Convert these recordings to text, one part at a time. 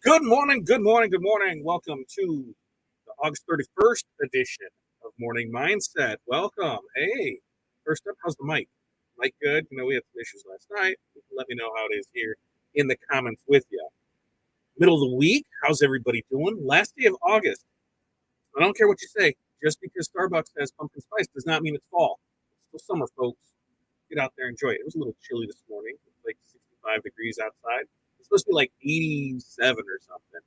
Good morning, good morning, good morning. Welcome to the August 31st edition of Morning Mindset. Welcome. Hey, first up, how's the mic? Mic good? We had some issues last night. Let me know how it is here in the comments with you. Middle of the week, how's everybody doing? Last day of August. I don't care what you say. Just because Starbucks has pumpkin spice does not mean it's fall. It's still summer, folks. Get out there, enjoy it. It was a little chilly this morning. It's like 65 degrees outside. It's supposed to be like 87 or something.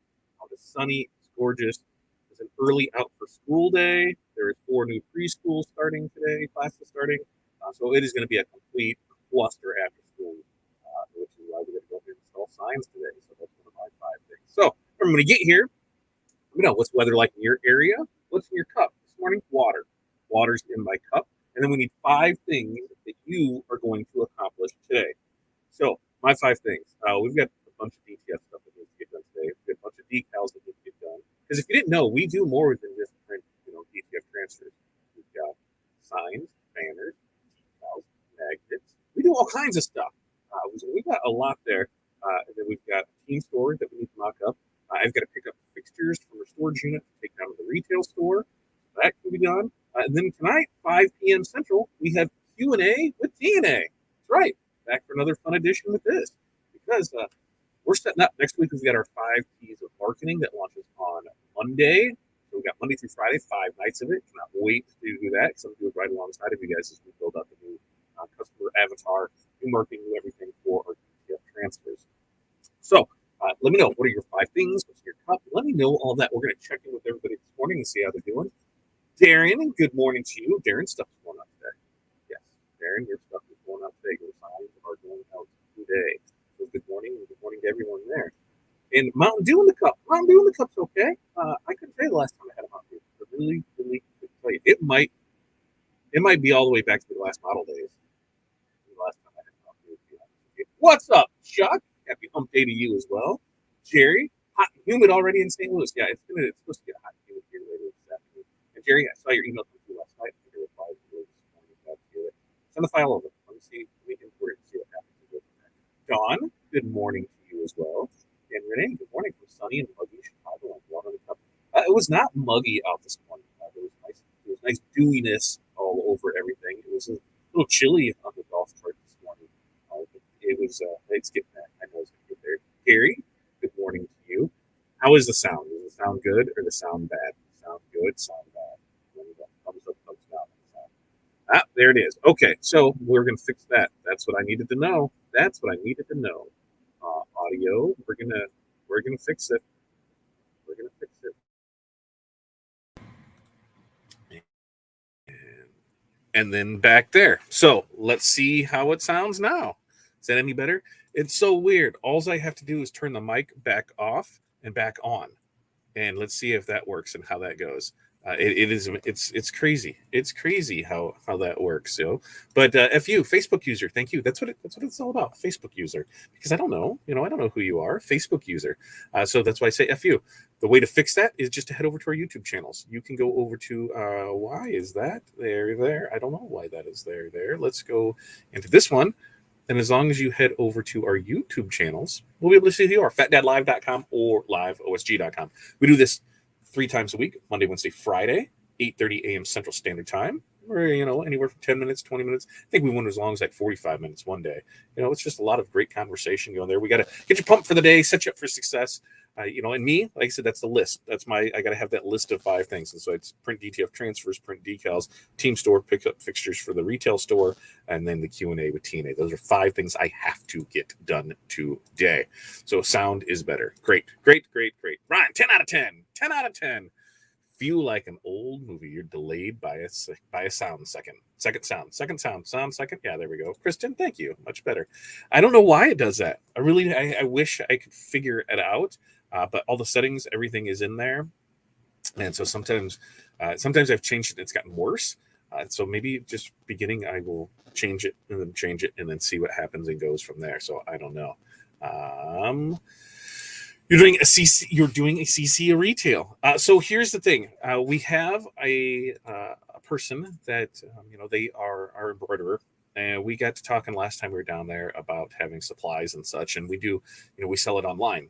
It's sunny. It's gorgeous. It's an early out for school day. There are 4 new preschools starting today, classes starting. So it is going to be a complete cluster after school, which is why we're going to go ahead and install signs today. So that's one of my 5 things. So I'm going to get here. What's the weather like in your area? What's in your cup? This morning, water. Water's in my cup. And then we need 5 things that you are going to accomplish today. So my 5 things. We've got a bunch of DTF stuff that needs to get done today. We've got a bunch of decals that need to get done. Because if you didn't know, we do more than just print, DTF transfers. We've got signs, banners, decals, magnets. We do all kinds of stuff. We've got a lot there. And then we've got a team store that we need to mock up. I've got to pick up fixtures from our storage unit to take down to the retail store. That can be done. And then tonight, 5 p.m. Central, we have Q&A with TNA. That's right. Back for another fun edition with this. Because we're setting up. Next week, we've got our 5 P's of marketing that launches on Monday. So we've got Monday through Friday, 5 nights of it. Cannot wait to do that. So I'm going to do it right alongside of you guys as we build up a new customer avatar, new marketing, new everything for our DTF transfers. So let me know, what are your 5 things? What's in your cup? Let me know all that. We're going to check in with everybody this morning and see how they're doing. Darren, good morning to you. Darren, stuff's going out today. Yes, Darren, your stuff is going out today. Your signs are going out today. So good morning, and good morning to everyone there. And Mountain Dew in the cup. Mountain Dew in the cup's okay. I couldn't tell you the last time I had a Mountain Dew. I really couldn't tell you. It might be all the way back to the last model days. The last time I had a Mountain Dew. What's up, Chuck? Happy hump day to you as well. Jerry, hot and humid already in St. Louis. Yeah, it's supposed to get hot and humid here later this afternoon. And Jerry, I saw your email come through last night. I think I replied to you this morning. Send the file over. Let me see. We can import it and see what happens. Dawn, good morning to you as well. And Renee, good morning from sunny and muggy Chicago. It was not muggy out this morning. There was nice dewiness all over everything. It was a little chilly on the golf cart this morning. It's getting that. I know it's going to get there. Gary, good morning to you. How is the sound? Does it sound good or does it sound bad? Sound good, sound bad. Thumbs up, thumbs down. There it is. Okay, so we're going to fix that. That's what I needed to know. Audio, we're gonna fix it. We're gonna fix it. And then back there. So let's see how it sounds now. Is that any better? It's so weird. All I have to do is turn the mic back off and back on. And let's see if that works and how that goes. It's crazy. It's crazy how that works. But FU, Facebook user, thank you. That's what it's all about. Facebook user, because I don't know who you are. Facebook user. So that's why I say FU. The way to fix that is just to head over to our YouTube channels. You can go over to why is that there? I don't know why that is there. Let's go into this one. And as long as you head over to our YouTube channels, we'll be able to see who you are. FatDadLive.com or LiveOSG.com. We do this 3 times a week, Monday, Wednesday, Friday, 8:30 a.m. Central Standard Time, or, anywhere from 10 minutes, 20 minutes. I think we went as long as like 45 minutes one day. It's just a lot of great conversation going there. We got to get you pumped for the day, set you up for success. And me, like I said, that's the list. I got to have that list of 5 things. And so it's print DTF transfers, print decals, team store, pick up fixtures for the retail store, and then the Q&A with TNA. Those are 5 things I have to get done today. So sound is better. Great. Ryan, 10 out of 10. 10 out of 10. Feel like an old movie. You're delayed by a sound second. Sound second. Yeah, there we go. Kristen, thank you. Much better. I don't know why it does that. I wish I could figure it out. But all the settings, everything is in there. And so sometimes I've changed it. It's gotten worse. So maybe just beginning, I will change it and then see what happens and goes from there. So I don't know. You're doing a CC, a retail. So here's the thing. We have a person that, they are our embroiderer, And we got to talking last time we were down there about having supplies and such. And we do, we sell it online.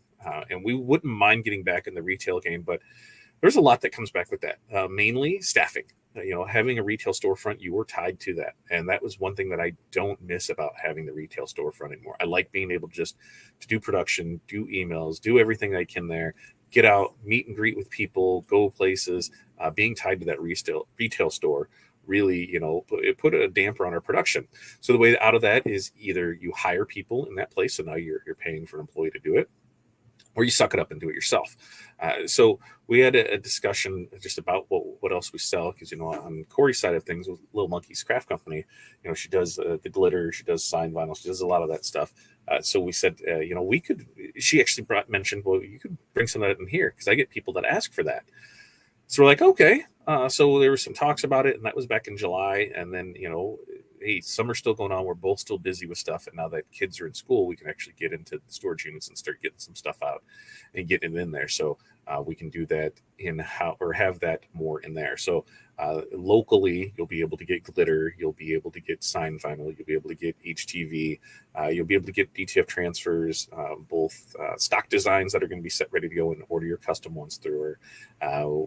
And we wouldn't mind getting back in the retail game, but there's a lot that comes back with that. Mainly staffing. Having a retail storefront, you were tied to that. And that was one thing that I don't miss about having the retail storefront anymore. I like being able just to do production, do emails, do everything I can there, get out, meet and greet with people, go places. Being tied to that retail store really, it put a damper on our production. So the way out of that is either you hire people in that place, so now you're paying for an employee to do it, or you suck it up and do it yourself. So we had a discussion just about what else we sell, because on Corey's side of things with Little Monkey's Craft Company, she does the glitter, she does sign vinyl, she does a lot of that stuff. So we said, we could. She actually mentioned, well, you could bring some of that in here because I get people that ask for that. So we're like, okay. So there were some talks about it, and that was back in July. And then, hey, summer's still going on. We're both still busy with stuff. And now that kids are in school, we can actually get into the storage units and start getting some stuff out and getting it in there. So we can do that or have that more in there. So locally, you'll be able to get glitter. You'll be able to get sign vinyl. You'll be able to get HTV. You'll be able to get DTF transfers, both stock designs that are going to be set ready to go and order your custom ones through her.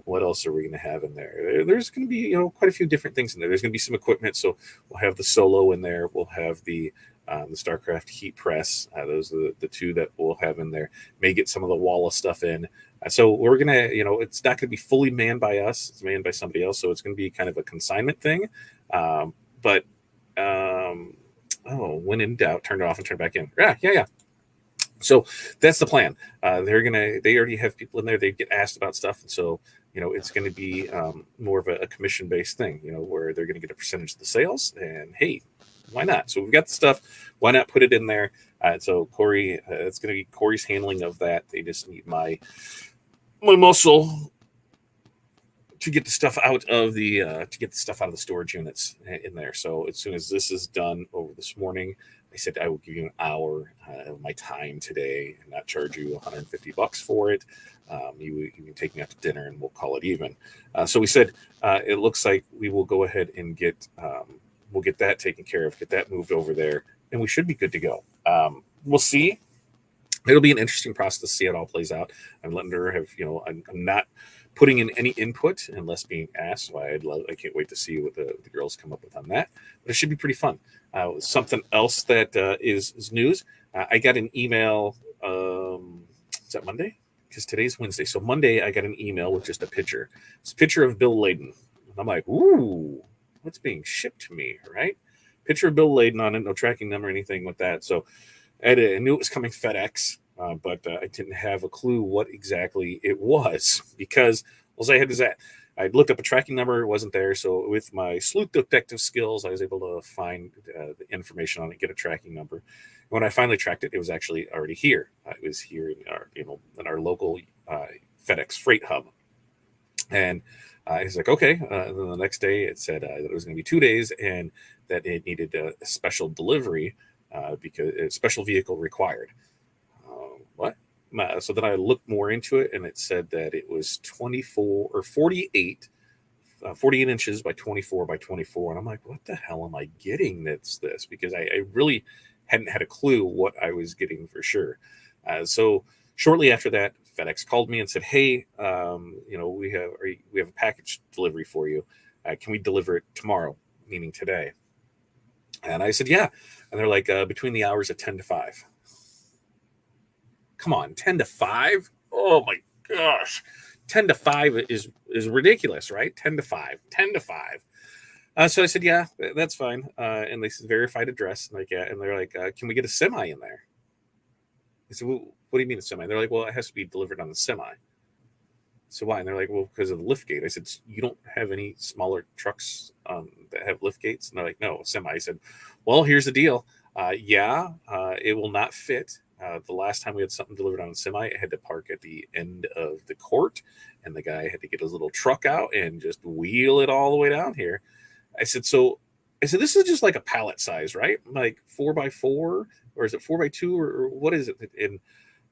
What else are we going to have in there? There's going to be, quite a few different things in there. There's going to be some equipment. So we'll have the Solo in there. We'll have the StarCraft heat press. Those are the two that we'll have in there. May get some of the Walla stuff in. So we're going to, it's not going to be fully manned by us. It's manned by somebody else. So it's going to be kind of a consignment thing. When in doubt, turn it off and turn it back in. Yeah. So that's the plan. They already have people in there. They get asked about stuff. And so, it's going to be more of a commission-based thing, where they're going to get a percentage of the sales. And hey, why not? So we've got the stuff. Why not put it in there? So Corey, it's going to be Corey's handling of that. They just need my muscle to get the stuff out of the storage units in there. So as soon as this is done over this morning, I said I will give you an hour of my time today and not charge you $150 for it. You can take me out to dinner and we'll call it even. So we said it looks like we will go ahead and we'll get that taken care of, get that moved over there, and we should be good to go. We'll see. It'll be an interesting process to see how it all plays out. I'm letting her have, I'm not putting in any input unless being asked. So I can't wait to see what the girls come up with on that. But it should be pretty fun. Something else that is news. I got an email. Is that Monday? Because today's Wednesday. So Monday, I got an email with just a picture. It's a picture of Bill Layden. I'm like, ooh, what's being shipped to me, right? Picture of Bill Layden on it, no tracking number or anything with that. So I knew it was coming FedEx, but I didn't have a clue what exactly it was because all I had is that. I looked up a tracking number, it wasn't there. So with my sleuth detective skills, I was able to find the information on it, get a tracking number. When I finally tracked it, it was actually already here. It was here in our local FedEx freight hub. And I was like, okay. And then the next day it said that it was going to be 2 days and that it needed a special delivery because a special vehicle required. What? So then I looked more into it and it said that it was 48 inches by 24 by 24. And I'm like, what the hell am I getting that's this? Because I really hadn't had a clue what I was getting for sure. So shortly after that, FedEx called me and said, hey, we have a package delivery for you. Can we deliver it tomorrow, meaning today? And I said, yeah. And they're like, between the hours of 10 to 5. Come on, 10 to 5? Oh my gosh. 10 to 5 is ridiculous, right? 10 to 5. So I said, yeah, that's fine. And they said, verified address. And they're like, can we get a semi in there? I said, well, what do you mean a semi? They're like, well, it has to be delivered on the semi. So why? And they're like, well, because of the lift gate. I said, you don't have any smaller trucks that have lift gates? And they're like, no, a semi. I said, well, here's the deal. It will not fit. The last time we had something delivered on a semi, it had to park at the end of the court, and the guy had to get his little truck out and just wheel it all the way down here. I said, this is just like a pallet size, right? Like 4x4, or is it 4x2, or what is it? And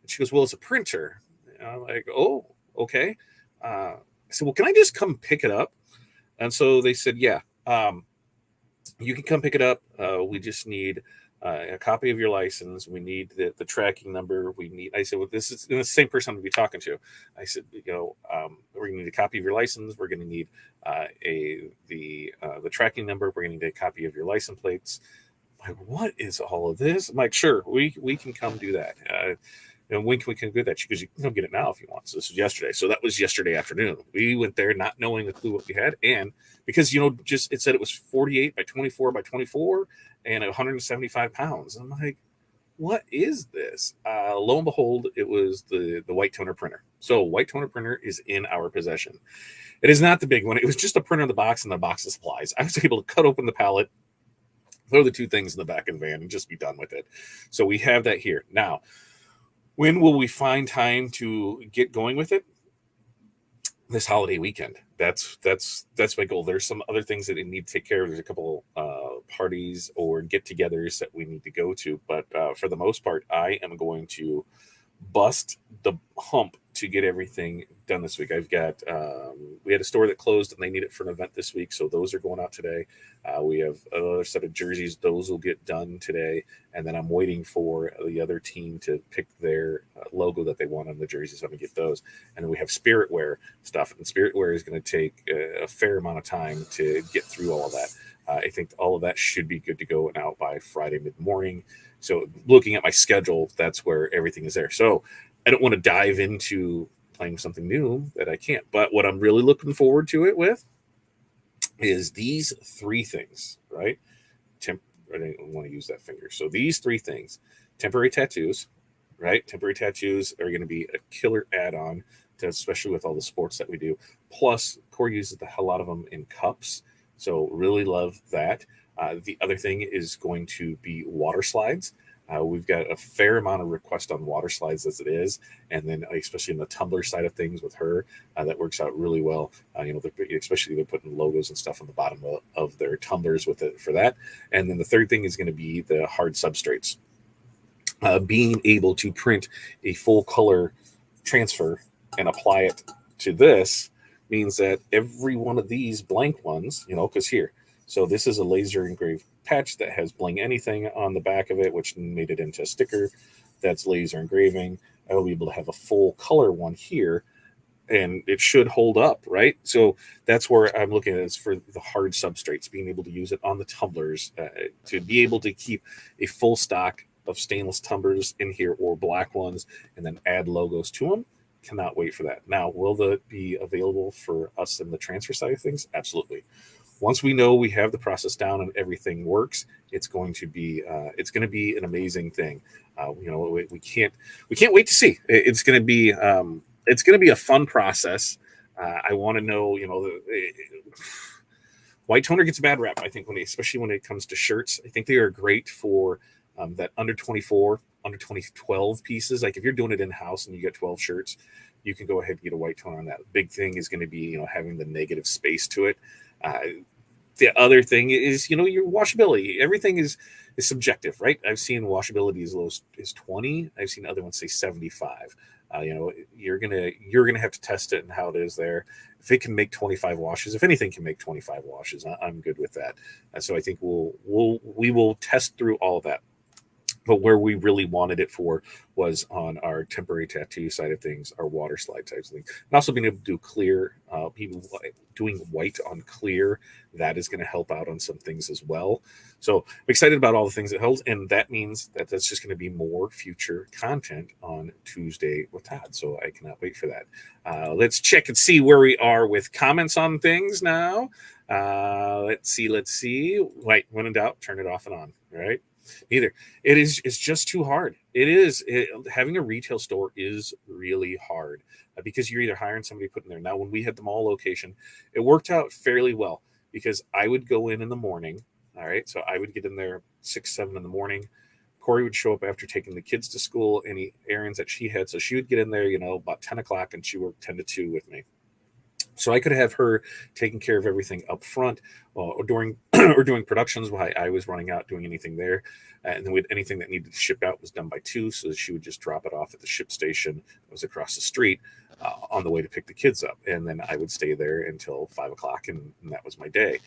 she goes, well, it's a printer. And I'm like, oh, okay. I said, well, can I just come pick it up? And so they said, yeah. You can come pick it up. We just need a copy of your license. We need the tracking number. I said, well, this is the same person I'm going to be talking to. I said, we're going to need a copy of your license. We're going to need the tracking number. We're going to need a copy of your license plates. I'm like, what is all of this? I'm like, sure, we can come do that. And when can we come do that? Because you can come get it now if you want. So this was yesterday. So that was yesterday afternoon. We went there not knowing a clue what we had. And because, just it said it was 48 by 24 by 24 and 175 pounds. I'm like, what is this? Lo and behold, it was the white toner printer. So white toner printer is in our possession. It is not the big one. It was just a printer in the box and the box of supplies. I was able to cut open the pallet, throw the two things in the back of the van, and just be done with it. So we have that here. Now, when will we find time to get going with it? This holiday weekend. That's my goal. There's some other things that I need to take care of. There's a couple parties or get-togethers that we need to go to, but for the most part, I am going to bust the hump to get everything done this week. I've got we had a store that closed and they need it for an event this week, so those are going out today. We have another set of jerseys; those will get done today, and then I'm waiting for the other team to pick their logo that they want on the jerseys. So I'm gonna get those, and then we have spirit wear stuff, and spirit wear is going to take a fair amount of time to get through all of that. I think all of that should be good to go and out by Friday mid-morning. So looking at my schedule, that's where everything is there. So I don't want to dive into playing something new that I can't. But what I'm really looking forward to it with is these three things, right? I don't want to use that finger. So these three things, temporary tattoos, right? Temporary tattoos are going to be a killer add-on to, especially with all the sports that we do. Plus, Corey uses the hell out of them in cups. So really love that. The other thing is going to be water slides. We've got a fair amount of requests on water slides as it is, and then especially in the tumbler side of things with her, that works out really well. Especially they're putting logos and stuff on the bottom of their tumblers with it for that. And then the third thing is going to be the hard substrates. Being able to print a full color transfer and apply it to this means that every one of these blank ones, because here, so this is a laser engraved patch that has bling anything on the back of it, which made it into a sticker. That's laser engraving. I will be able to have a full color one here, and it should hold up, right? So that's where I'm looking at it, is for the hard substrates, being able to use it on the tumblers, to be able to keep a full stock of stainless tumblers in here or black ones, and then add logos to them. Cannot wait for that. Now, will that be available for us in the transfer side of things? Absolutely. Once we know we have the process down and everything works, it's going to be an amazing thing. We can't wait to see. It's going to be a fun process. I want to know, white toner gets a bad rap. I think especially when it comes to shirts, I think they are great for that under 24, under 12 pieces. Like if you're doing it in house and you get 12 shirts, you can go ahead and get a white toner on that. Big thing is going to be having the negative space to it. The other thing is, your washability. Everything is subjective, right? I've seen washability as low as 20. I've seen other ones say 75. You're gonna have to test it and how it is there. If it can make 25 washes, if anything can make 25 washes, I'm good with that. So I think we will test through all of that. But where we really wanted it for was on our temporary tattoo side of things, our water slide types of things, and also being able to do clear, people doing white on clear. That is going to help out on some things as well. So I'm excited about all the things it holds, and that means that that's just going to be more future content on Tuesday with Todd. So I cannot wait for that. Let's check and see where we are with comments on things now. Let's see. Right, when in doubt, turn it off and on. Right. Either it's just too hard. Having a retail store is really hard, because you're either hiring somebody to put in there. Now, when we had the mall location, it worked out fairly well, because I would go in the morning. All right, so I would get in there 6-7 in the morning. Corey would show up after taking the kids to school, any errands that she had, so she would get in there about 10 o'clock, and she worked 10 to 2 with me. So I could have her taking care of everything up front, or during productions while I was running out doing anything there. And then anything that needed to ship out was done by 2. So she would just drop it off at the ship station that was across the street, on the way to pick the kids up. And then I would stay there until 5 o'clock, and that was my day.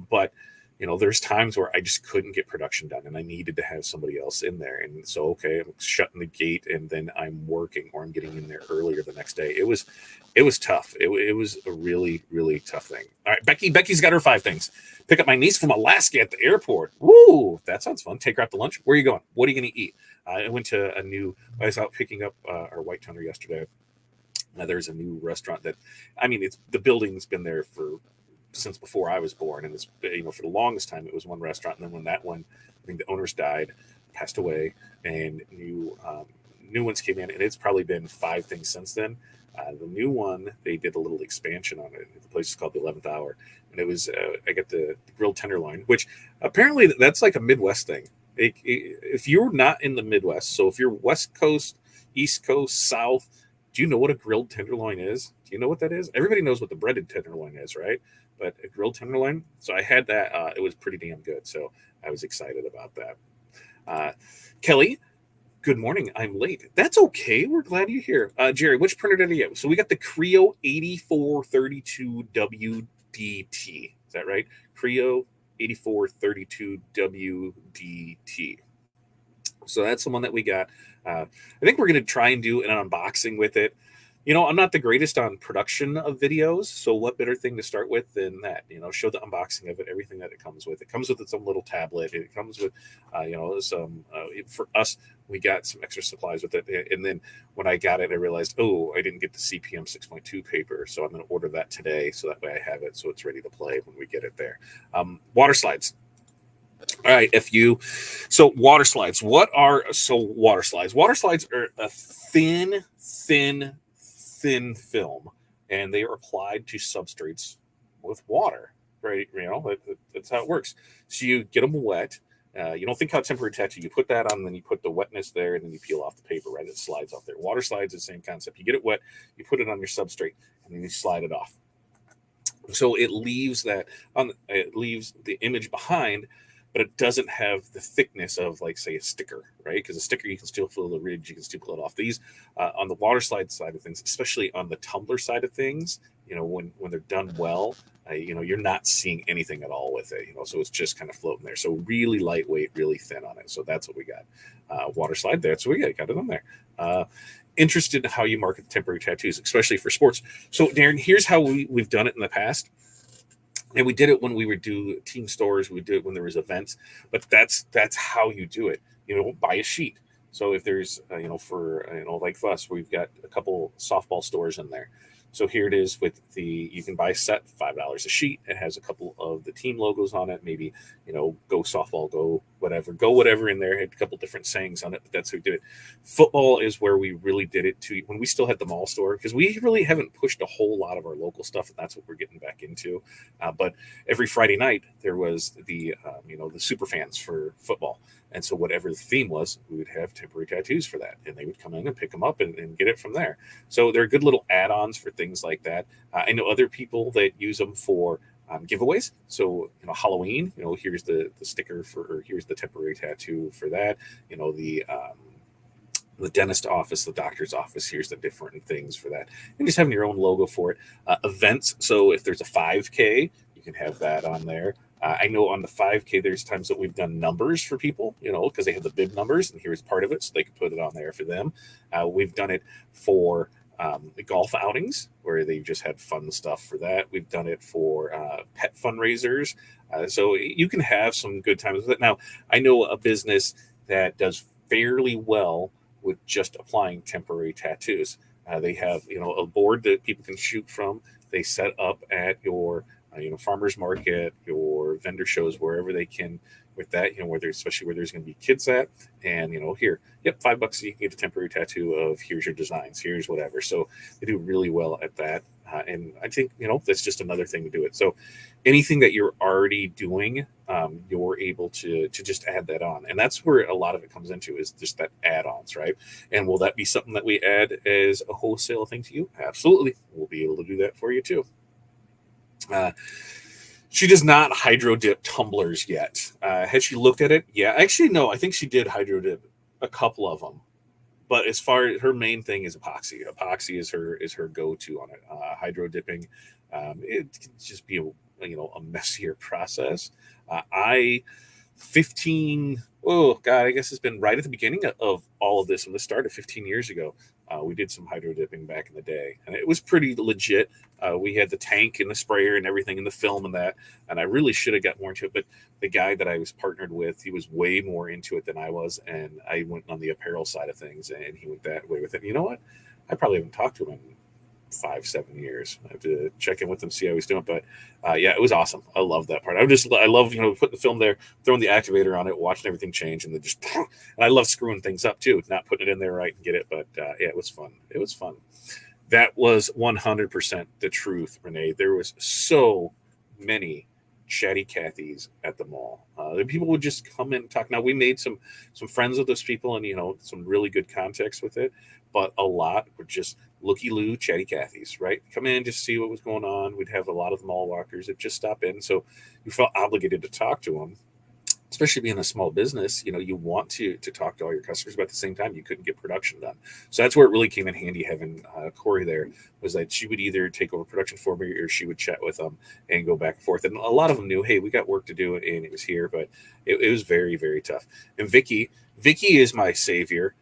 But there's times where I just couldn't get production done and I needed to have somebody else in there. And so, okay, I'm shutting the gate and then I'm working or I'm getting in there earlier the next day. It was tough. It was a really, really tough thing. All right, Becky's got her 5 things. Pick up my niece from Alaska at the airport. Woo, that sounds fun. Take her out to lunch. Where are you going? What are you going to eat? I went to I was out picking up our white toner yesterday. Now there's a new restaurant that, the building's been there since before I was born, and it's for the longest time it was one restaurant, and then when that one, I think the owners died, passed away, and new ones came in, and it's probably been 5 things since then. The new one, they did a little expansion on it. The place is called the 11th Hour, and it was I got the grilled tenderloin, which apparently that's like a Midwest thing. If you're not in the Midwest, so if you're West Coast, East Coast, South, do you know what a grilled tenderloin is? Do you know what that is? Everybody knows what the breaded tenderloin is, right? But a grilled tenderloin. So I had that. It was pretty damn good. So I was excited about that. Kelly, good morning. I'm late. That's okay. We're glad you're here. Jerry, which printer did you get? So we got the Creo 8432 WDT. Is that right? Creo 8432 WDT. So that's the one that we got. I think we're going to try and do an unboxing with it. I'm not the greatest on production of videos, so what better thing to start with than that? Show the unboxing of it, everything that it comes with. It comes with its own little tablet. It comes with, some. For us, we got some extra supplies with it, and then when I got it, I realized, I didn't get the CPM 6.2 paper, so I'm going to order that today, so that way I have it, so it's ready to play when we get it there. Water slides. All right, water slides. Water slides? Water slides are a thin film, and they are applied to substrates with water, right? That's how it works. So you get them wet. You don't think how temporary tattoo, you put that on, then you put the wetness there, and then you peel off the paper, right? It slides off there. Water slides is the same concept. You get it wet, you put it on your substrate, and then you slide it off. So it leaves the image behind, but it doesn't have the thickness of, like, say, a sticker, right? Because a sticker, you can still feel the ridge, you can still pull it off. These, on the water slide side of things, especially on the tumbler side of things, when they're done well, you're not seeing anything at all with it, so it's just kind of floating there. So really lightweight, really thin on it. So that's what we got. Water slide, that's what we got it on there. Interested in how you market temporary tattoos, especially for sports. So Darren, here's how we've done it in the past. And we did it when we would do team stores. We did it when there was events, but that's how you do it. Buy a sheet. So if there's, like for us, we've got a couple softball stores in there. So here it is you can buy a set, $5 a sheet. It has a couple of the team logos on it. Maybe, go softball, go whatever in there. It had a couple different sayings on it, but that's how we did it. Football is where we really did it when we still had the mall store, because we really haven't pushed a whole lot of our local stuff, and that's what we're getting back into. But every Friday night there was the super fans for football. And so whatever the theme was, we would have temporary tattoos for that. And they would come in and pick them up and get it from there. So they're good little add-ons for things like that. I know other people that use them for giveaways. So, Halloween, here's the sticker or here's the temporary tattoo for that. The dentist office, the doctor's office, here's the different things for that. And just having your own logo for it. Events. So if there's a 5K, you can have that on there. I know on the 5K, there's times that we've done numbers for people, because they have the bib numbers, and here's part of it, so they can put it on there for them. We've done it for the golf outings, where they just had fun stuff for that. We've done it for pet fundraisers. So you can have some good times with it. Now, I know a business that does fairly well with just applying temporary tattoos. They have, a board that people can shoot from. They set up at your farmers market, your vendor shows, wherever they can with that, especially where there's going to be kids at. And, here, $5, you can get a temporary tattoo of here's your designs, here's whatever. So they do really well at that. And I think, that's just another thing to do it. So anything that you're already doing, you're able to just add that on. And that's where a lot of it comes into, is just that add-ons, right? And will that be something that we add as a wholesale thing to you? Absolutely. We'll be able to do that for you too. She does not hydro dip tumblers yet. Has she looked at it? Yeah, actually, no. I think she did hydro dip a couple of them, but as far as her main thing is epoxy. Epoxy is her go-to on it. Hydro dipping, it can just be a messier process. I 15, oh God, I guess it's been right at the beginning of all of this when this started 15 years ago. We did some hydro dipping back in the day, and it was pretty legit. We had the tank and the sprayer and everything and the film and that, and I really should have got more into it. But the guy that I was partnered with, he was way more into it than I was, and I went on the apparel side of things, and he went that way with it. You know what? I probably haven't talked to him in 5, 7 years. I have to check in with him, see how he's doing. But yeah, it was awesome. I love that part. I love putting the film there, throwing the activator on it, watching everything change, and then just and I love screwing things up too, not putting it in there right and get it. But yeah, it was fun. It was fun. That was 100% the truth, Renee. There was so many chatty Cathys at the mall. The people would just come in and talk. Now we made some friends with those people, and some really good context with it. But a lot were just looky loo chatty Cathys, right? Come in, just see what was going on. We'd have a lot of the mall walkers that just stop in, so you felt obligated to talk to them. Especially being a small business, you want to talk to all your customers, but at the same time, you couldn't get production done. So that's where it really came in handy having Corey there, was that she would either take over production for me or she would chat with them and go back and forth. And a lot of them knew, hey, we got work to do, and it was here, but it was very, very tough. And Vicky is my savior.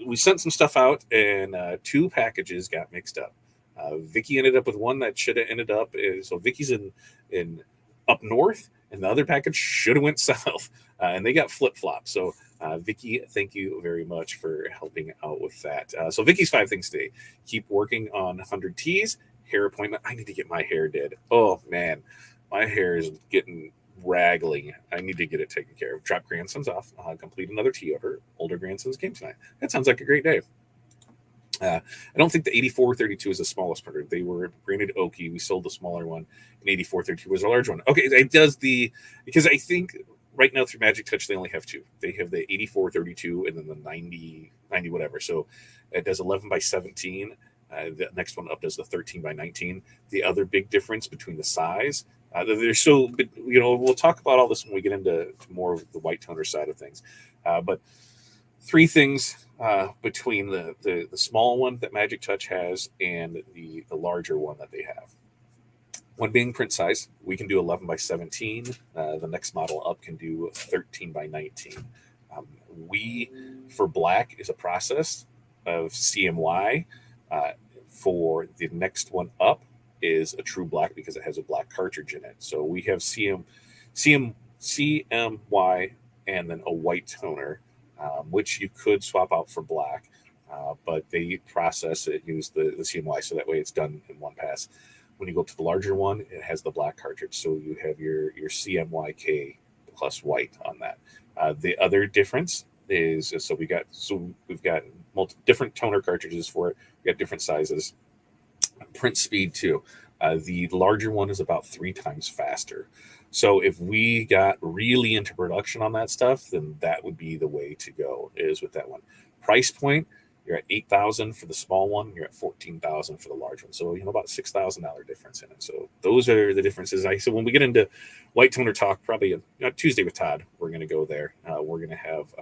We sent some stuff out, and 2 packages got mixed up. Vicky ended up with one that should have ended up. So Vicky's in up north, and the other package should have went south, and they got flip-flopped. So Vicky, thank you very much for helping out with that. So Vicky's 5 things today: keep working on 100 T's, hair appointment. I need to get my hair did. Oh man, my hair is getting raggly. I need to get it taken care of. Drop grandsons off, complete another T order. Older grandson's game tonight. That sounds like a great day. I don't think the 8432 is the smallest printer. They were branded Oki. We sold the smaller one, and 8432 was a large one. Okay, it does because I think right now through Magic Touch they only have 2. They have the 8432 and then the 90 whatever. So it does 11 by 17. The next one up does the 13 by 19. The other big difference between the size, we'll talk about all this when we get into more of the white toner side of things. But 3 things between the small one that Magic Touch has and the larger one that they have. One being print size, we can do 11 by 17. The next model up can do 13 by 19. For black is a process of CMY. For the next one up is a true black because it has a black cartridge in it. So we have CMY and then a white toner, which you could swap out for black, but they process it, use the CMY, so that way it's done in one pass. When you go to the larger one, it has the black cartridge, so you have your CMYK plus white on that. The other difference is we've got multiple different toner cartridges for it. We got different sizes. Print speed too. The larger one is about 3 times faster. So if we got really into production on that stuff, then that would be the way to go, is with that one. Price point, you're at $8,000 for the small one, you're at $14,000 for the large one. So about $6,000 difference in it. So those are the differences. So when we get into white toner talk, probably Tuesday with Todd, we're going to go there. We're going to have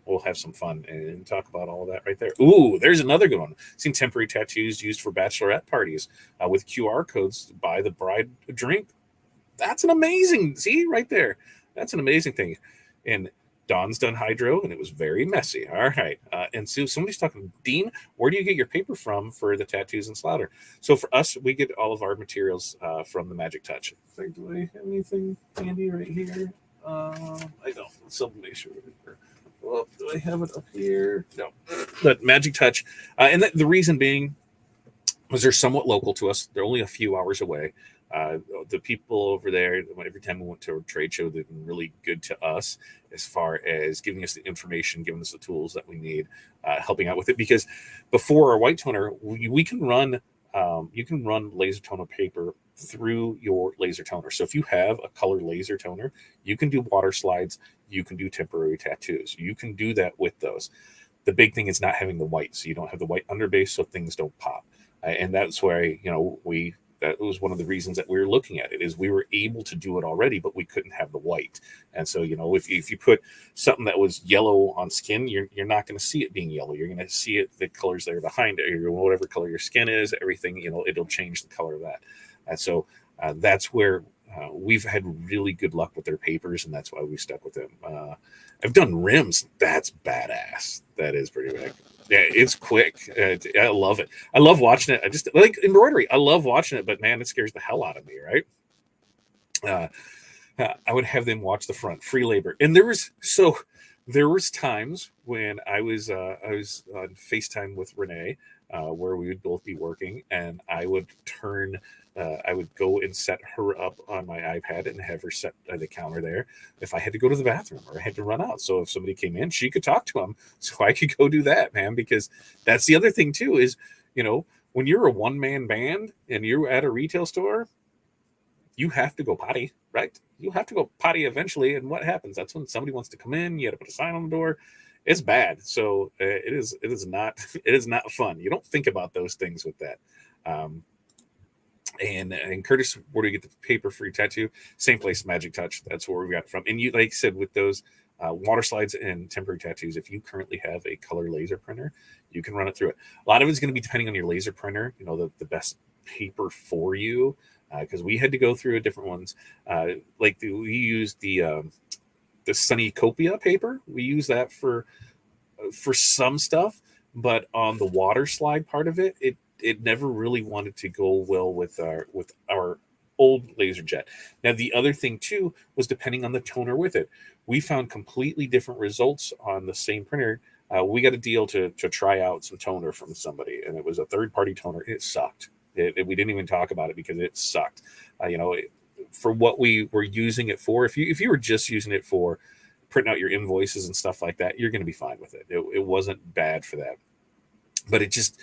we'll have some fun and talk about all of that right there. Ooh, there's another good one. Seen temporary tattoos used for bachelorette parties with QR codes to buy the bride a drink. That's an amazing, see right there. That's an amazing thing. And Dawn's done hydro, and it was very messy. All right. And so somebody's talking, Dean, where do you get your paper from for the tattoos and slaughter? So for us, we get all of our materials from the Magic Touch. Do I have anything handy right here? I don't. Sublimation. Well, do I have it up here? No. But Magic Touch, and the reason being was they're somewhat local to us. They're only a few hours away. The people over there, every time we went to a trade show, they've been really good to us as far as giving us the information, giving us the tools that we need, helping out with it. Because before our white toner, we can run, you can run laser toner paper through your laser toner. So if you have a color laser toner, you can do water slides, you can do temporary tattoos. You can do that with those. The big thing is not having the white, so you don't have the white underbase, so things don't pop. And that's where that was one of the reasons that we were looking at it, is we were able to do it already, but we couldn't have the white. And so, if you put something that was yellow on skin, you're not going to see it being yellow. You're going to see it, the colors there behind it, or whatever color your skin is, everything, it'll change the color of that. And so That's where we've had really good luck with their papers, and that's why we stuck with them. I've done rims. That's badass. That is pretty big. Yeah, it's quick. I love it. I love watching it. I just like embroidery. I love watching it, but man, it scares the hell out of me, right? I would have them watch the front, free labor, and there was times when I was on FaceTime with Renee, where we would both be working, and I would I would go and set her up on my iPad and have her set the counter there. If I had to go to the bathroom or I had to run out, so if somebody came in, she could talk to them, so I could go do that, man. Because that's the other thing too is, when you're a one-man band and you're at a retail store, you have to go potty, right? You have to go potty eventually, and what happens? That's when somebody wants to come in. You got to put a sign on the door. It's bad. So it is not it is not fun. You don't think about those things with that. And Curtis, where do you get the paper for your tattoo? Same place, Magic Touch. That's where we got it from. And you, like I said, with those water slides and temporary tattoos, if you currently have a color laser printer, you can run it through it. A lot of it's going to be depending on your laser printer. The best paper for you. Because we had to go through different ones. We used the Sunnycopia paper. We use that for some stuff, but on the water slide part of it, it never really wanted to go well with our old laser jet. Now the other thing too was depending on the toner with it. We found completely different results on the same printer. We got a deal to try out some toner from somebody, and it was a third-party toner. It sucked. We didn't even talk about it because it sucked. For what we were using it for, if you were just using it for printing out your invoices and stuff like that, you're going to be fine with it. It wasn't bad for that, but it just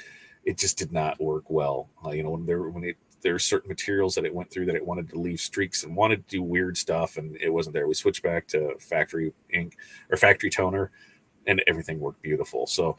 did not work well. When there were certain materials that it went through that it wanted to leave streaks and wanted to do weird stuff, and it wasn't there. We switched back to factory ink or factory toner, and everything worked beautiful. So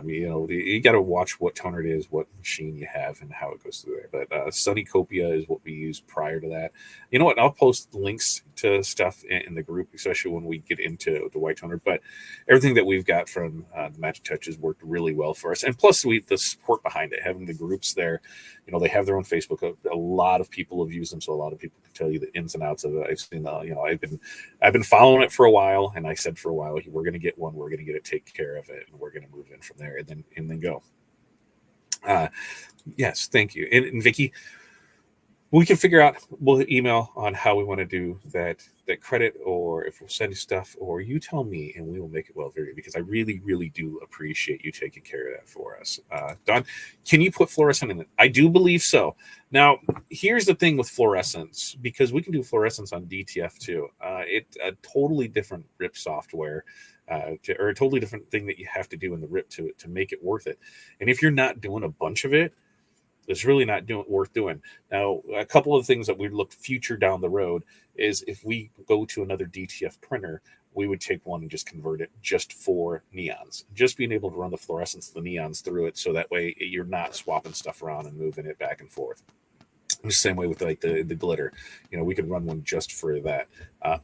you got to watch what toner it is, what machine you have, and how it goes through there. But Sunnycopia is what we used prior to that. You know what? I'll post links to stuff in the group, especially when we get into the white toner. But everything that we've got from the Magic Touch has worked really well for us. And plus, the support behind it, having the groups there. They have their own Facebook. A lot of people have used them, so a lot of people can tell you the ins and outs of it. I've seen, I've been following it for a while, and I said for a while, we're going to get one, we're going to get it, take care of it, and we're going to move in from there, and then go. Yes, thank you, and Vicky. We can figure out. We'll email on how we want to do that credit, or if we'll send you stuff, or you tell me, and we will make it well for you, because I really, really do appreciate you taking care of that for us. Don, can you put fluorescent in it? I do believe so. Now, here's the thing with fluorescence, because we can do fluorescence on DTF too. It's a totally different RIP software. Or a totally different thing that you have to do in the RIP to make it worth it. And if you're not doing a bunch of it, it's really not worth doing. Now, a couple of things that we look future down the road is if we go to another DTF printer, we would take one and just convert it just for neons. Just being able to run the fluorescence, the neons through it, so that way you're not swapping stuff around and moving it back and forth. The same way with the glitter. We could run one just for that.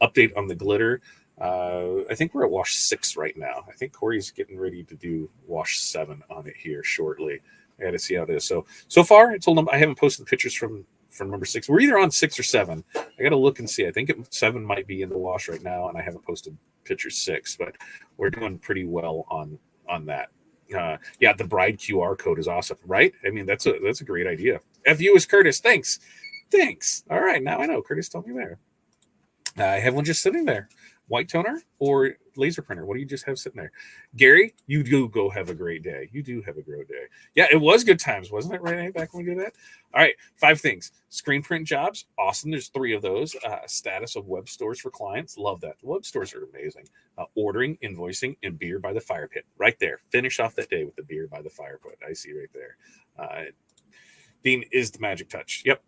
Update on the glitter. I think we're at wash 6 right now. I think Corey's getting ready to do wash 7 on it here shortly. I got to see how it is. So far, it's I haven't posted the pictures from number 6. We're either on 6 or 7. I got to look and see. I think 7 might be in the wash right now, and I haven't posted picture 6, but we're doing pretty well on that. Yeah, the bride QR code is awesome, right? I mean, that's a great idea. FU is Curtis. Thanks. All right, now I know. Curtis told me there. I have one just sitting there. White toner or laser printer? What do you just have sitting there? Gary, you do go have a great day. You do have a great day. Yeah, it was good times, wasn't it, Renee, back when we did that? All right, 5 things. Screen print jobs, awesome. There's 3 of those. Status of web stores for clients, love that. Web stores are amazing. Ordering, invoicing, and beer by the fire pit. Right there. Finish off that day with the beer by the fire pit. I see right there. Dean is the Magic Touch. Yep.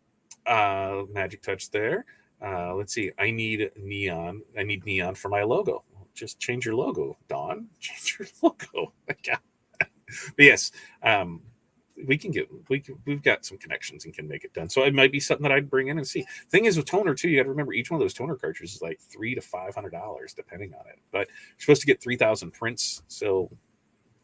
Magic Touch there. Let's see. I need neon for my logo. Just change your logo, Dawn. Change your logo. But yes, we've got some connections and can make it done. So it might be something that I'd bring in and see. Thing is with toner too, you got to remember each one of those toner cartridges is like $300 to $500 depending on it. But you're supposed to get 3,000 prints, so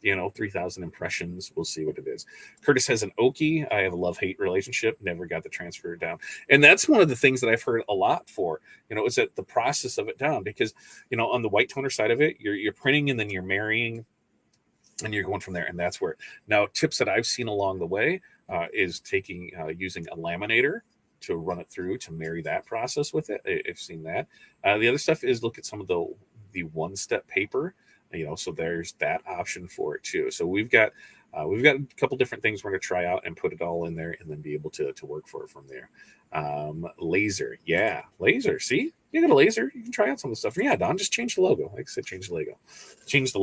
3,000 impressions. We'll see what it is. Curtis has an Oki. I have a love-hate relationship. Never got the transfer down. And that's one of the things that I've heard a lot for, is that the process of it down, because, on the white toner side of it, you're printing and then you're marrying and you're going from there. And that's where, now tips that I've seen along the way is using a laminator to run it through to marry that process with it. I've seen that. The other stuff is look at some of the one-step paper, so there's that option for it too. So we've got a couple different things we're going to try out and put it all in there and then be able to work for it from there. Laser. Yeah. Laser. See, you got a laser. You can try out some of the stuff. Yeah, Don, just change the logo. Like I said, change the logo. Change the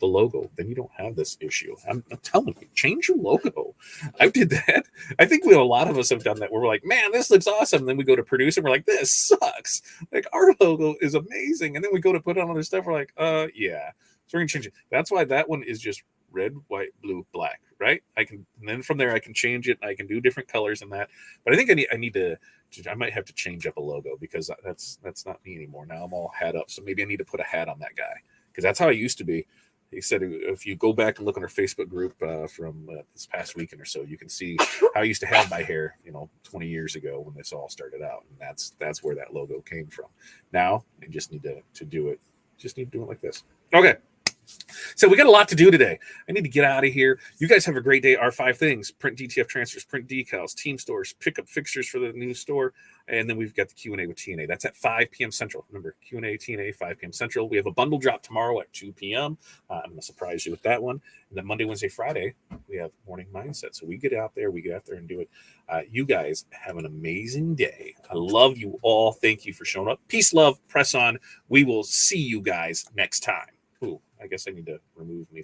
logo. Then you don't have this issue. I'm telling you, change your logo. I did that. I think a lot of us have done that where we're like, man, this looks awesome. And then we go to produce and we're like, this sucks. Like, our logo is amazing. And then we go to put on other stuff. We're like, yeah. So we're going to change it. That's why that one is just red, white, blue, black, right? And then from there I can change it. I can do different colors and that. But I think I might have to change up a logo, because that's not me anymore. Now I'm all hat up. So maybe I need to put a hat on that guy, because that's how I used to be. He said, if you go back and look on our Facebook group from this past weekend or so, you can see how I used to have my hair, 20 years ago when this all started out. And that's where that logo came from. Now I just need to do it. Just need to do it like this. Okay. So we got a lot to do today. I need to get out of here. You guys have a great day. Our 5 things: print DTF transfers, print decals, team stores, pick up fixtures for the new store. And then we've got the Q&A with TNA. That's at 5 p.m. Central. Remember, Q&A, TNA, 5 p.m. Central. We have a bundle drop tomorrow at 2 p.m. I'm going to surprise you with that one. And then Monday, Wednesday, Friday, we have Morning Mindset. So we get out there and do it. You guys have an amazing day. I love you all. Thank you for showing up. Peace, love, press on. We will see you guys next time. Ooh, I guess I need to remove me